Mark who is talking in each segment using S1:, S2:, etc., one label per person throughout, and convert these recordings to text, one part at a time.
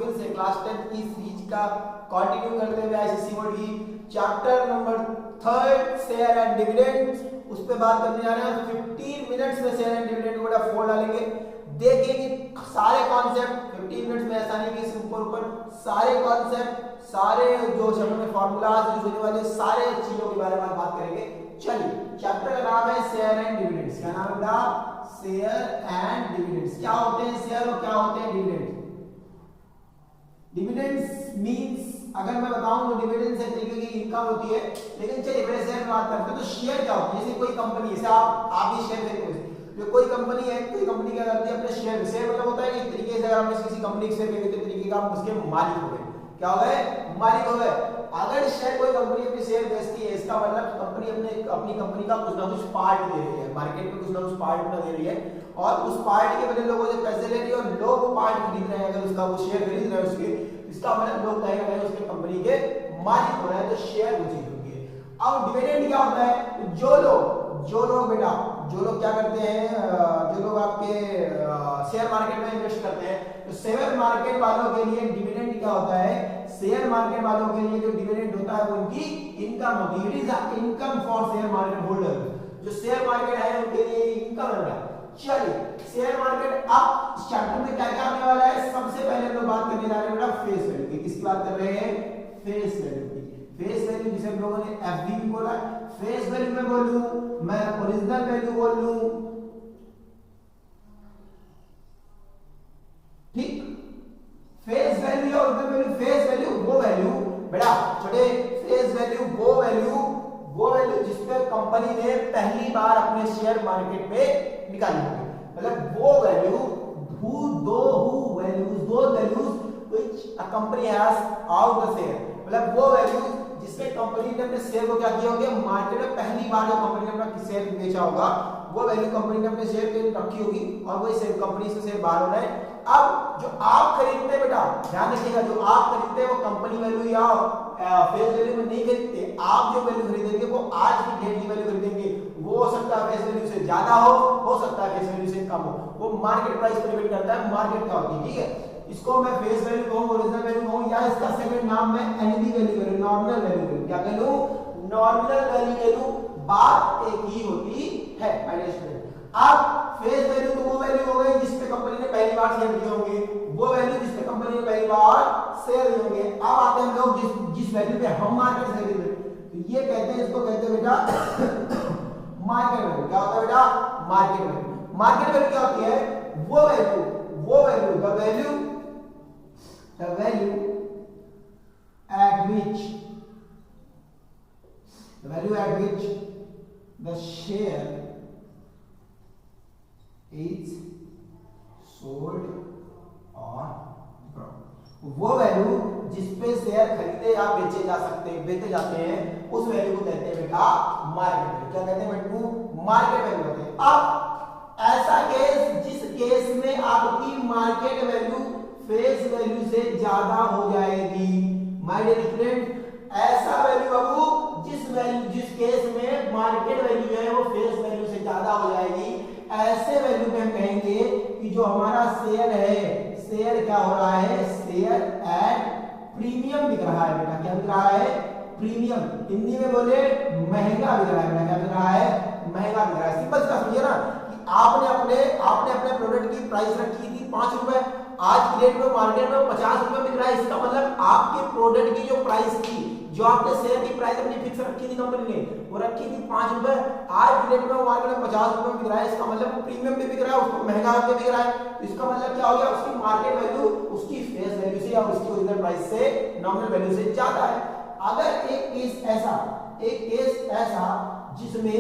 S1: फिर से क्लास 10 की सीरीज का कंटिन्यू करते हुए आईसीसी बोर्ड की chapter number 3 share and dividend उस पे बात करने जा रहे हैं। 15 मिनट्स में शेयर एंड डिविडेंड को 4 डालेंगे, देखेंगे सारे कॉन्सेप्ट 15 मिनट्स में। ऐसा नहीं कि सिर्फ ऊपर सारे कॉन्सेप्ट, सारे जो शब्दों में फार्मूलाज यूज होने वाले सारे चीजों के बारे में बात करेंगे। चलिए, चैप्टर का नाम है शेयर एंड डिविडेंड्स। क्या नाम है? Share and dividends. क्या होते हैं शेयर और क्या होते हैं डिविडेंड? डिविडेंड्स मींस अगर मैं बताऊं तो डिविडेंड्स एक तरीके की इनकम होती है। लेकिन चलिए पहले शेयर बात करते हैं। तो शेयर क्या होता है? जैसे कोई कंपनी है, जैसे आप भी शेयर खरीदते हो, जो कोई कंपनी है, कोई कंपनी क्या करती है अपने शेयर, शेयर मतलब होता है कि एक तरीके से अगर हम किसी कंपनी के शेयर खरीदते हैं तरीके का हम उसके मालिक हो गए। क्या हो गए? मालिक हो गए। अगर शेयर कोई कंपनी अपने शेयर बेचती है, इसका मतलब कंपनी अपनी कंपनी का कुछ ना कुछ पार्ट दे रही है, मार्केट में कुछ ना कुछ पार्ट दे रही है और उस पार्ट के बदले लोगों से पैसे ले रही है और लोग वो पार्ट खरीद रहे हैं। अगर उसका वो शेयर खरीद रहे हैं उसके, इसका मतलब लोग कहेंगे उसके कंपनी के मालिक हो रहे हैं, तो शेयर वो चीज होती है। अब डिविडेंड क्या होता है? जो लोग बेटा जो लोग क्या करते हैं, जो लोग आपके शेयर मार्केट में इन्वेस्ट करते हैं, तो शेयर मार्केट वालों के लिए डिविडेंड क्या होता है? शेयर मार्केट वालों के लिए जो डिविडेंड होता है वो उनकी इनकम होती है। It is income for share market holder. जो शेयर मार्केट है उनके लिए इनकम है। चलिए, शेयर मार्केट अब इस चैप्टर में क्या क्या आने वाला है? सबसे पहले हम लोग बात करने जा रहे हैं बेटा फेस वैल्यू की। किसकी बात कर रहे हैं? फेस वैल्यू की। फेस वैल्यू जिसे हम लोगों ने एफवी भी बोला है। फेस वैल्यू में बोलूं, मैं ओरिजिनल वैल्यू बोल लूं, ठीक? फेस वैल्यू और ओरिजिनल वैल्यू। फेस वैल्यू वो वैल्यू बेटा छोटे, फेस वैल्यू वो वैल्यू जिसपे कंपनी ने पहली बार अपने शेयर मार्केट पे निकाली होगी। मतलब वो value those values which a company has out the share। मतलब वो वैल्यू जिसपे कंपनी ने अपने शेयर को क्या किया होगा, मार्केट में पहली बार जो कंपनी ने अपना शेयर बेचा होगा वो वैल्यू कंपनी ने अपने शेयर पे रखी होगी और वही शेयर कंपनी से शेयर बाहर होना है। अब जो आप खरीदते हैं बेटा ध्यान रखिएगा, जो आप खरीदते हैं वो कंपनी वैल्यू या फेस वैल्यू में नहीं खरीदते। आप जो वैल्यू खरीदेंगे वो आज की डेट की वैल्यू खरीदेंगे। वो हो सकता है फेस वैल्यू से ज्यादा हो सकता है फेस वैल्यू से कम हो। वो मार्केट प्राइस पर डिपेंड करता है, मार्केट क्या होती है, ठीक है? इसको मैं फेस वैल्यू कहूं, ओरिजिनल वैल्यू कहूं, या इसका सेकंड नाम मैं एनबी वैल्यू करूं, नॉमिनल वैल्यू करूं। क्या करूं? नॉमिनल वैल्यू करूं। बात एक ही होती है माय स्टूडेंट। अब फेस वैल्यू तो वो वैल्यू हो गई जिस पे कंपनी ने पहली बार शेयर लिए होंगे, वो वैल्यू जिस पे कंपनी ने पहली बार शेयर लिए होंगे। अब आते हैं लोग जिस वैल्यू पे हम मार्केट से खरीद रहे हैं, तो ये कहते हैं, इसको कहते हैं बेटा मार्केट वैल्यू। क्या होता है बेटा? Market value. मार्केट वैल्यू क्या होती है? वो value the value at which the share is sold or bought। वो वैल्यू जिस पे शेयर खरीदे या बेचे जाते हैं उस वैल्यू को कहते हैं बेटा मार्केट वैल्यू। क्या कहते हैं बेटा? मार्केट वैल्यू कहते हैं। अब ऐसा केस जिस केस में आपकी मार्केट वैल्यू फेस वैल्यू से ज्यादा हो जाएगी, माय डियर स्टूडेंट, ऐसा वैल्यू बाबू जिस केस में मार्केट वैल्यू है वो फेस वैल्यू से ज्यादा हो जाएगी, ऐसे वैल्यू पे हम कहेंगे कि जो हमारा शेयर है, शेयर क्या हो रहा है? शेयर एट प्रीमियम बिक रहा है बेटा। क्या बिक रहा है? प्रीमियम। हिंदी में बोले महंगा बिक रहा है बेटा। क्या बिक रहा है? महंगा बिक रहा है। सिंपल सा समझिए ना कि आपने अपने प्रोडक्ट की प्राइस रखी थी 5 रुपए, आज की डेट में मार्केट में 50 रुपए बिक रहा है। इसका मतलब आपके प्रोडक्ट की जो प्राइस थी, जो आपने शेयर की प्राइस अपनी फिक्स रखी थी कंपनी ने, वो रखी थी 5 रुपए, आज की डेट में मार्केट में 50 रुपए बिक रहा है। इसका मतलब प्रीमियम पे बिक रहा है, उसको महंगा होकर बिक रहा है। तो इसका मतलब क्या हो गया? उसकी मार्केट वैल्यू उसकी फेस वैल्यू से या उसकी ओरिजिनल प्राइस से, नॉमिनल वैल्यू से ज्यादा है। अगर एक केस ऐसा जिसमें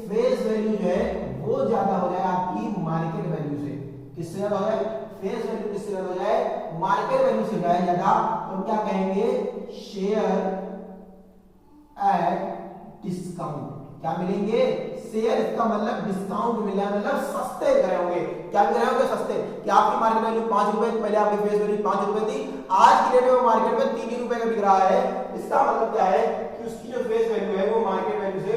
S1: फेस वैल्यू जो है वो ज्यादा हो जाए आपकी मार्केट वैल्यू से, किससे ज्यादा हो जाए? फेस वैल्यू किससे ज्यादा हो जाए? मार्केट वैल्यू से जाए ज्यादा, तो हम क्या कहेंगे? Share at discount. क्या मिलेंगे? शेयर, इसका मतलब डिस्काउंट मिला, मतलब सस्ते बिक रहे होंगे। क्या बिक रहे होंगे? सस्ते। कि आपकी मार्केट वैल्यू 5 रुपए, पहले आपकी फेस वैल्यू 5 रुपए थी, आज की डेट में मार्केट में 3 रुपए का बिक रहा है। इसका मतलब क्या है कि उसकी जो फेस वैल्यू है वो मार्केट वैल्यू से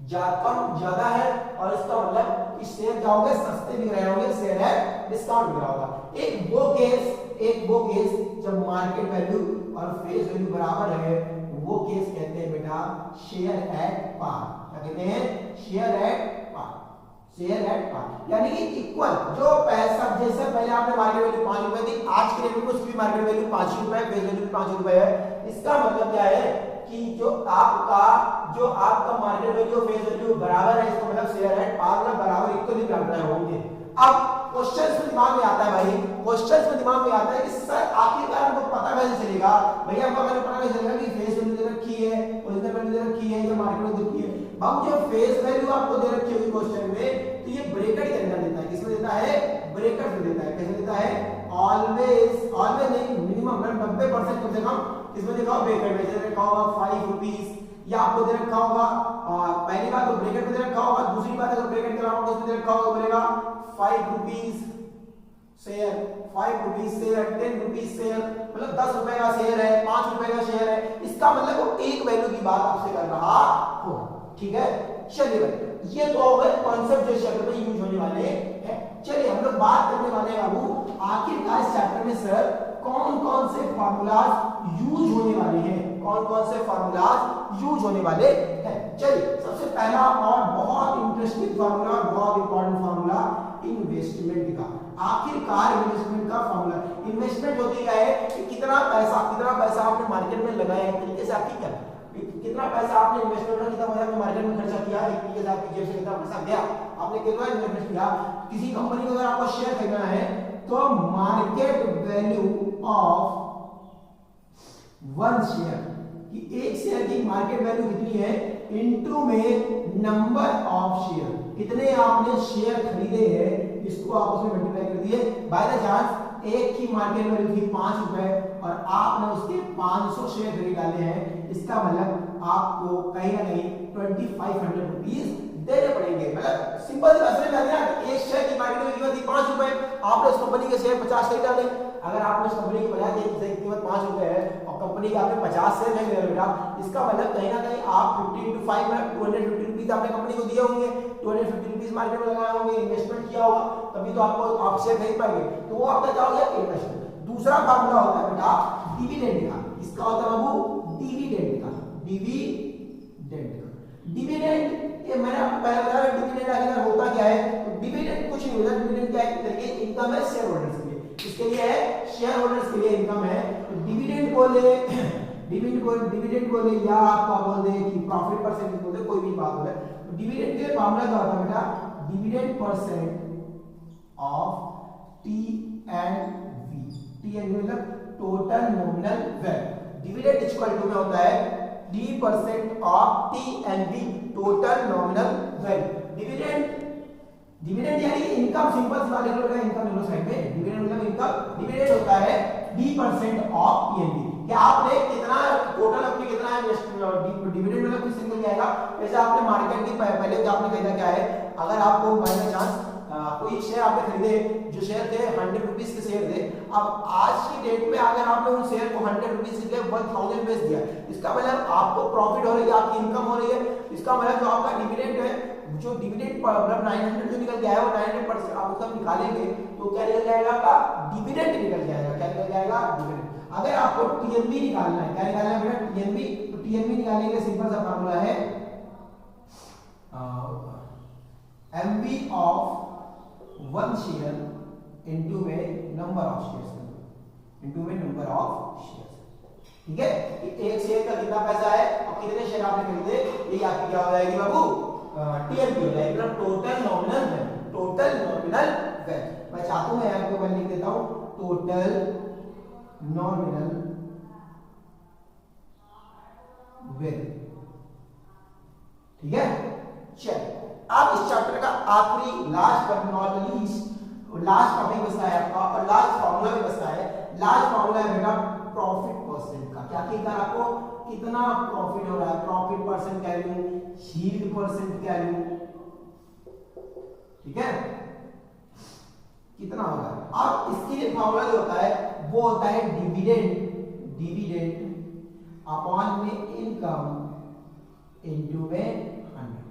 S1: ज्यादा है, और इसका मतलब कि शेयर क्या होंगे? सस्ते बिक रहे होंगे, शेयर है डिस्काउंट बिक रहा होगा। एक वो केस एक वो केस जब मार्केट वैल्यू और फेस वैल्यू बराबर है, वो केस कहते हैं बेटा शेयर एट पार। क्या कहते हैं? Share at par. Share at par यानी कि इक्वल, जो पैसा जैसे पहले आपने मार्केट वैल्यू 5 रुपए थी, आज के डेट में उसकी भी मार्केट वैल्यू 5 रुपए है, फेस वैल्यू 5 रुपए है। इसका मतलब क्या है कि जो आपका मार्केट वैल्यू फेस वैल्यू बराबर है, इसका मतलब शेयर एट पार मतलब बराबर इक्वली बराबर होंगे। अब क्वेश्चंस में दिमाग में आता है भाई, क्वेश्चंस में दिमाग में आता है कि सर आखिरकार हमको पता कैसे चलेगा? भैया हमको पता कैसे चलेगा कि फेस वैल्यू दे रखी है, ओरिजिनल वैल्यू दे रखी है या मार्केट वैल्यू दे रखी है? बाबू जो फेस वैल्यू आपको दे रखी होगी क्वेश्चन में, तो ये ब्रैकेट के अंदर देता है। किसमें देता है? ब्रैकेट में देता है। कैसे देता है? ऑलवेज नहीं, मिनिमम 90% कम से कम किसमें देखा? ब्रैकेट में। जैसे देखा होगा 5 रुपीस, या आपको दे रखा होगा पहली बात तो ब्रैकेट में दे रखा होगा, दूसरी बात अगर ब्रैकेट के अलावा कुछ दे रखा होगा बोलेगा 5 rupees share, 5 rupees share, 10 rupees share, मतलब 10 रुपए का शेयर है, 5 रुपए का शेयर है। इसका मतलब वो एक वैल्यू की बात आपसे कर रहा हो। ठीक है, चलिए भाई ये तो हो गए कॉन्सेप्ट जो चैप्टर में यूज होने वाले हैं। चलिए हम लोग बात करने वाले हैं बाबू आखिरकार इस चैप्टर में सर कौन कौन से फार्मूलाज यूज होने वाले हैं, कौन कौन से फार्मूलाज यूज होने वाले हैं। चलिए सबसे पहला और बहुत इंटरेस्टिंग फार्मूला, बहुत इंपॉर्टेंट फार्मूला इन्वेस्टमेंट का। आखिरकार इन्वेस्टमेंट का फार्मूला, इन्वेस्टमेंट होती क्या है कि कितना पैसा आपने मार्केट में लगाया, एक तरीके से आपकी क्या कितना पैसा आपने इन्वेस्टमेंट में, कितना पैसा आपने मार्केट में खर्चा किया, एक तरीके से आपकी जेब से कितना पैसा गया, आपने कितना इन्वेस्टमेंट किया। किसी कंपनी को अगर आपको शेयर खरीदना है तो market value of one share, कि एक शेयर की मार्केट वैल्यू कितनी है इनटू में नंबर ऑफ शेयर, कितने आपने शेयर खरीदे हैं इसको आप उसमें मल्टीप्लाई कर दिए। बाय द चांस एक की मार्केट वैल्यू थी 5 रुपए और आपने उसके 500 शेयर खरीद डाले हैं, इसका मतलब आपको कहीं ना कहीं 2500 रुपीस देने पड़ेंगे। मतलब सिंपल सी बात है, एक शेयर की मार्केट में कीमत थी 5 रुपए, आपने उस कंपनी के शेयर 50 खरीद डाले। अगर आपने उस कंपनी की बजाय की कीमत 5 रुपए है और कंपनी के आपने 50 शेयर नहीं ले बेटा, इसका मतलब कहीं ना कहीं आप 50 into 5 में 250 रुपीस आपने कंपनी को दिए होंगे, 250 रुपीस मार्केट में लगाए होंगे, इन्वेस्टमेंट किया होगा, तभी तो आप शेयर खरीद पाएंगे। तो वो आपका क्या हो गया? इन्वेस्टमेंट। दूसरा फार्मूला होता है बेटा डिविडेंड का। इसका होता है बाबू डिविडेंड का, डिविडेंड ये मैंने आपको पहले बताया डिविडेंड आखिर होता क्या है। तो डिविडेंड कुछ नहीं होता, डिविडेंड क्या है तरीके इनकम है शेयर होल्डर्स के लिए, इसके लिए है शेयर होल्डर्स के लिए इनकम है। तो डिविडेंड को ले या आपका बोल दे कि प्रॉफिट परसेंटेज बोल दे, कोई भी बात बोले। तो डिविडेंड के फार्मूला क्या होता है बेटा? Dividend percent of T and V मतलब total nominal value. Dividend equal to में होता है d% of T and V total nominal value. Dividend यानी इनकम, सिंपल सी बात लिख लो, इनकम लिख लो साइड में। डिविडेंड मतलब इनकम, डिविडेंड होता है d% of T and V, कि आपने कितना टोटल अपने कितना इन्वेस्टमेंट, डिविडेंड मतलब किस सिंगल जाएगा। जैसे आपने मार्केट की पहले जो आपने खरीदा क्या है, अगर आपको बाय चांस कोई शेयर आपने खरीदे, जो शेयर थे 100 रुपीस के शेयर थे, अब आज की डेट में अगर आपने उन शेयर को 100 रुपीस के 1000 बेच दिया, इसका मतलब आपको प्रॉफिट हो रही है, आपकी इनकम हो रही है। इसका मतलब जो आपका डिविडेंड है, जो डिविडेंड मतलब 900 जो निकल के आया वो 900% आप उसका निकालेंगे तो क्या निकल जाएगा? आपका डिविडेंड निकल जाएगा। क्या निकल जाएगा? डिविडेंड। अगर आपको टीएनबी निकालना है, क्या निकालना है बेटा? टीएनबी। तो टीएनबी निकालने के सिंपल सा फार्मूला है MB of one share into में नंबर ऑफ शेयर्स, इनटू में नंबर ऑफ शेयर्स। ठीक है, कि एक शेयर का कितना पैसा है और कितने शेयर आपने खरीदे, ये आपकी क्या हो जाएगी बाबू? टीएनपी हो जाएगी, मतलब total nominal value. Total nominal value मैं चाहता हूं, मैं आपको मैं लिख देता हूं टोटल नॉमिनल वैल्यू। ठीक है, चलिए अब इस चैप्टर का आखिरी last but not least last topic बचता है आपका, और लास्ट फार्मूला भी बचता है। लास्ट फार्मूला है बेटा प्रॉफिट परसेंट का। क्या कहता है आपको? कितना प्रॉफिट हो रहा है, प्रॉफिट परसेंट क्या लूं, यील्ड परसेंट क्या लूं। ठीक है, कितना हो रहा है। अब इसके लिए फार्मूला जो होता है वो होता है डिविडेंड अपॉन में इनकम इनटू में 100।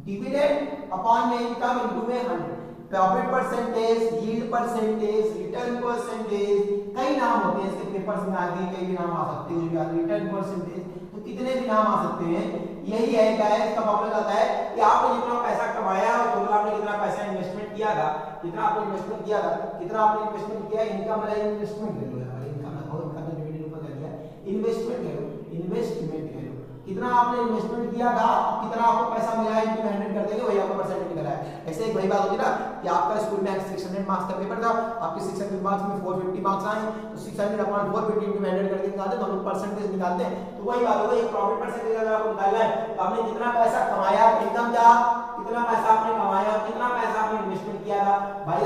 S1: डिविडेंड अपॉन में इनकम इनटू में 100। Profit percentage, yield percentage, return percentage, कई नाम होते हैं इसके पेपर्स में आगे कई भी नाम आ सकते हैं, रिटर्न परसेंटेज, तो कितने भी नाम आ सकते हैं। यही है क्या है इसका फॉर्मूला आता है कि आपने जितना पैसा कमाया और टोटल आपने कितना पैसा इन्वेस्टमेंट किया था, कितना आपने इन्वेस्टमेंट किया था, कितना आपने इन्वेस्टमेंट किया, इनकम मतलब इन्वेस्टमेंट ले लो यार, इनकम और इनका तो डिविडेंड ऊपर कर दिया, इन्वेस्टमेंट ले लो, इन्वेस्टमेंट ले लो, कितना आपने इन्वेस्टमेंट किया था, कितना आपको पैसा मिला है, इनटू 100 कर देंगे, वही आपका परसेंटेज निकला है। ऐसे एक वही बात होती ना कि आपका स्कूल में 600 मार्क्स का पेपर था, आपके 600 मार्क्स में 450 मार्क्स आए, तो 600 अपॉन 450 इनटू 100 करके निकालते हैं, तो हम परसेंटेज निकालते हैं। तो वही बात होगी, एक प्रॉफिट परसेंटेज अगर आपको निकालना है तो आपने कितना पैसा कमाया, इनकम क्या, कितना पैसा आपने कमाया, कितना पैसा आपने इन्वेस्टमेंट किया था। बाय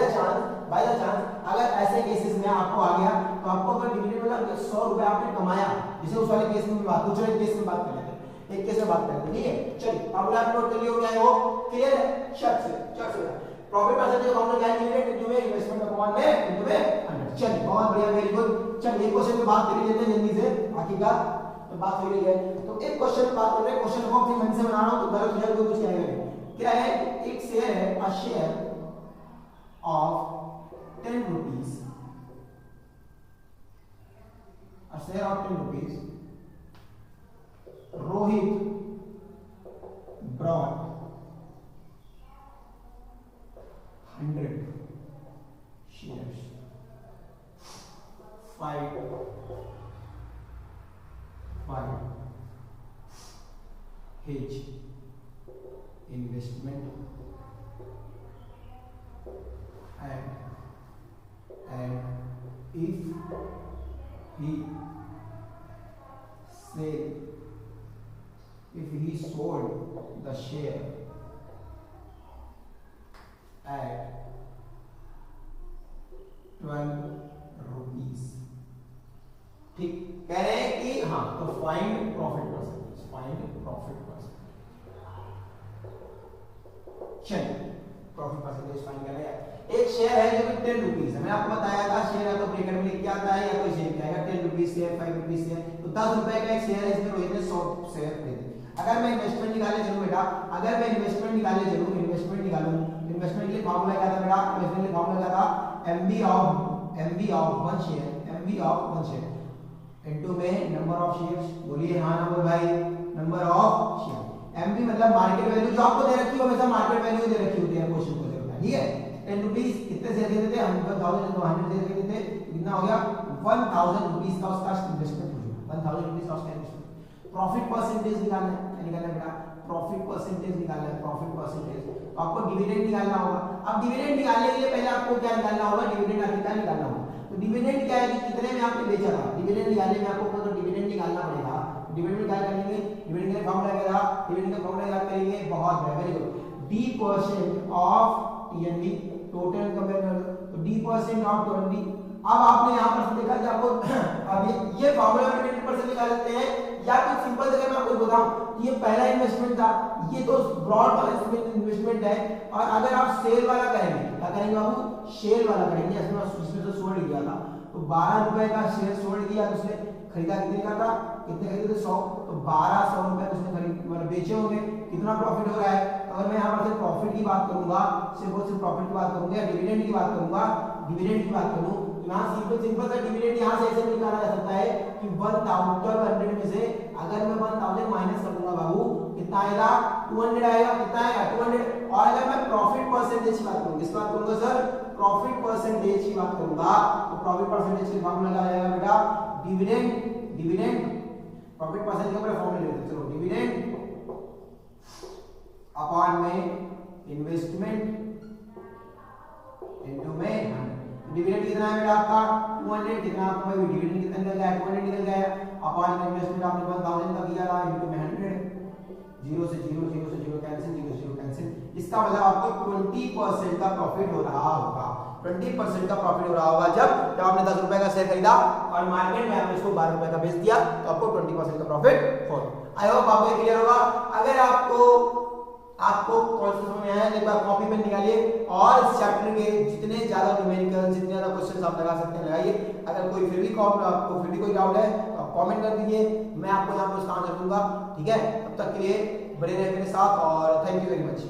S1: द चांस अगर ऐसे केसेस में आपको आ गया तो आपको अगर डिविडेंड मतलब 100 रुपए आपने कमाया, जैसे उस वाले केस में बात, दूसरे केस में बात कर लेते हैं, एक केस में बात करते हैं, ठीक है। चलिए अब आप नोट कर लियो क्या है वो, क्लियर है, शर्ट से प्रॉफिट परसेंटेज फॉर्मूला क्या है, डिविडेंड इनटू में इन्वेस्टमेंट अपॉन में इनटू में 100। चलिए बहुत बढ़िया, वेरी गुड। चलिए एक क्वेश्चन पे बात कर लेते हैं जल्दी से, बाकी का तो बात हो रही है। तो एक क्वेश्चन पे बात कर रहे हैं, क्वेश्चन को अपनी मन से बना रहा हूं तो गलत हो जाए तो कुछ कहेंगे। क्या है, एक शेयर है, a share of 10 rupees, a share of 10 rupees, Rohit brought 100 shares, 5 his investment and if he sold the share at 12 rupees, ठीक कह रहे हैं कि हाँ, तो फाइंड प्रॉफिट परसेंटेज, चलिए प्रॉफिट परसेंटेज फाइंड कर रहे हैं। एक शेयर है जो कि 10 रुपीस है, मैंने आपको बताया था शेयर है तो ब्रैकेट में लिख के आता है या कोई शेयर क्या है, 10 रुपीस शेयर, 5 रुपीस शेयर, तो 10 रुपए का एक शेयर है, इसमें रोहित ने 100 शेयर खरीदे। अगर मैं इन्वेस्टमेंट निकालने चलूं बेटा, अगर मैं इन्वेस्टमेंट निकालने चलूं, इन्वेस्टमेंट के लिए फार्मूला क्या था बेटा, इन्वेस्टमेंट के लिए फार्मूला क्या था, MB ऑफ 1 शेयर इनटू में नंबर ऑफ शेयर्स, बोलिए हां ना बोल भाई, नंबर ऑफ शेयर। MB मतलब मार्केट वैल्यू, जो आपको दे रखी हो हमेशा मार्केट वैल्यू दे रखी होती है क्वेश्चन को जरूर, ठीक है। 10 रुपीस कितने शेयर दे देते हैं, 100,000 दे देते, कितना हो गया 1000 रुपीस का उसका इन्वेस्टमेंट हो गया, 1000 रुपीस का उसका इन्वेस्टमेंट। प्रॉफिट परसेंटेज निकालना है, क्या निकालना है बेटा, प्रॉफिट परसेंटेज निकालना है, प्रॉफिट परसेंटेज। तो आपको डिविडेंड निकालना होगा। अब डिविडेंड निकालने के लिए पहले आपको क्या निकालना होगा, डिविडेंड आपको क्या निकालना होगा। तो डिविडेंड क्या है कि कितने में आपने बेचा था, डिविडेंड निकालने में आपको तो डिविडेंड निकालना पड़ेगा। डिविडेंड क्या करेंगे, डिविडेंड का फॉर्मूला क्या था, डिविडेंड का फॉर्मूला याद करेंगे, बहुत very good, d% of TND, total income है, तो d% ऑफ 20। अब आपने यहां पर देखा कि आपको अब ये फॉर्मूला में 20% निकाल लेते हैं, या फिर सिंपल जगह मैं आपको बताऊं कि ये पहला इन्वेस्टमेंट था, ये तो ब्रॉड वाला इन्वेस्टमेंट है, और अगर आप शेयर वाला करेंगे, क्या करेंगे बाबू, शेयर वाला करेंगे, इसमें तो सोल्ड किया था, तो 12 रुपए का शेयर सोल्ड किया, तो उसने खरीदा कितने का था, कितने खरीदे थे 100, तो 1200 रुपए उसने खरीद मतलब बेचे होंगे, कितना प्रॉफिट हो रहा है। अगर मैं यहाँ पर सिर्फ प्रॉफिट की बात करूंगा, सिर्फ प्रॉफिट की बात करूंगा, डिविडेंड की बात करूंगा, डिविडेंड की बात करूं तो यहाँ सिंपल सा डिविडेंड यहाँ से ऐसे निकाला जा सकता है कि 1200 में से अगर मैं 1000 माइनस कर दूंगा बाबू, कितना आएगा 200 आएगा, कितना आएगा 200। और अगर मैं प्रॉफिट परसेंटेज की बात करूंगा, किस बात करूंगा सर, प्रॉफिट परसेंटेज की बात करूंगा, तो प्रॉफिट परसेंटेज की फॉर्मूला क्या आएगा बेटा, डिविडेंड प्रॉफिट परसेंटेज का फॉर्मूला लेते हैं, चलो डिविडेंड अपॉन में इन्वेस्टमेंट इनटू में डिविडेंड कितना है बेटा आपका 200, कितना आपका भाई डिविडेंड कितना निकल गया 200 निकल गया, अपॉन में इन्वेस्टमेंट आपने 1000 का किया था इनटू में 100, 0 से 0 कैंसिल, 0 से 0 कैंसिल। इसका मतलब आपको 20% का प्रॉफिट हो रहा होगा, 20% का प्रॉफिट हो रहा होगा जब आपने 10 रुपए का शेयर खरीदा और मार्केट में आपने इसको 12 रुपए का बेच दिया, तो आपको 20% का प्रॉफिट हो। आई होप आपको क्लियर होगा। अगर आपको कॉन्सेप्ट समझ में आया, एक बार कॉपी पेन निकालिए और इस चैप्टर के जितने ज्यादा न्यूमेरिकल, जितने ज्यादा क्वेश्चंस आप लगा सकते हैं लगाइए। अगर कोई फिर भी कोई डाउट है तो आप कमेंट कर दीजिए, मैं आपको यहाँ पर उसका आंसर दूंगा, ठीक है। तब तक के लिए बने रहिए मेरे साथ और थैंक यू वेरी मच।